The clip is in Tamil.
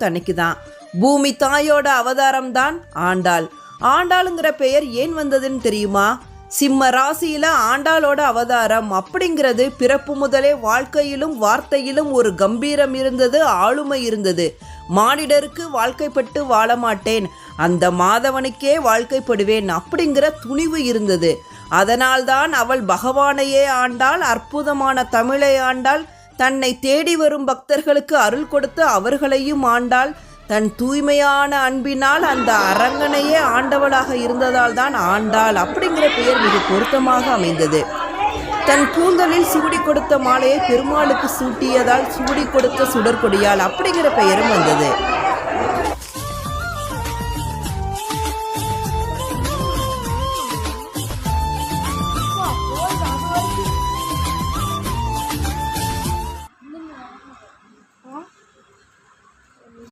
விரதத்து அன்னைக்கு தான். பூமி தாயோட அவதாரம் தான் ஆண்டாள். ஆண்டாளுங்கிற பெயர் ஏன் வந்ததுன்னு தெரியுமா? சிம்ம ராசியில ஆண்டாளோட அவதாரம் அப்படிங்கிறது பிறப்பு முதலே வாழ்க்கையிலும் வார்த்தையிலும் ஒரு கம்பீரம் இருந்தது, ஆளுமை இருந்தது. மானிடருக்கு வாழ்க்கைப்பட்டு வாழ மாட்டேன், அந்த மாதவனுக்கே வாழ்க்கைப்படுவேன் அப்படிங்கிற துணிவு இருந்தது. அதனால்தான் அவள் பகவானையே ஆண்டாள், அற்புதமான தமிழை ஆண்டாள், தன்னை தேடி வரும் பக்தர்களுக்கு அருள் கொடுத்து அவர்களையும் ஆண்டாள். தன் தூய்மையான அன்பினால் அந்த அரங்கனையே ஆண்டவளாக இருந்ததால் தான் ஆண்டாள் அப்படிங்கிற பெயர் மிக பொருத்தமாக அமைந்தது. தன் கூந்தலில் சூடி கொடுத்த மாலையை பெருமாளுக்கு சூட்டியதால் சூடி கொடுத்த சுடற்கொடியாள் அப்படிங்கிற பெயரும் வந்தது.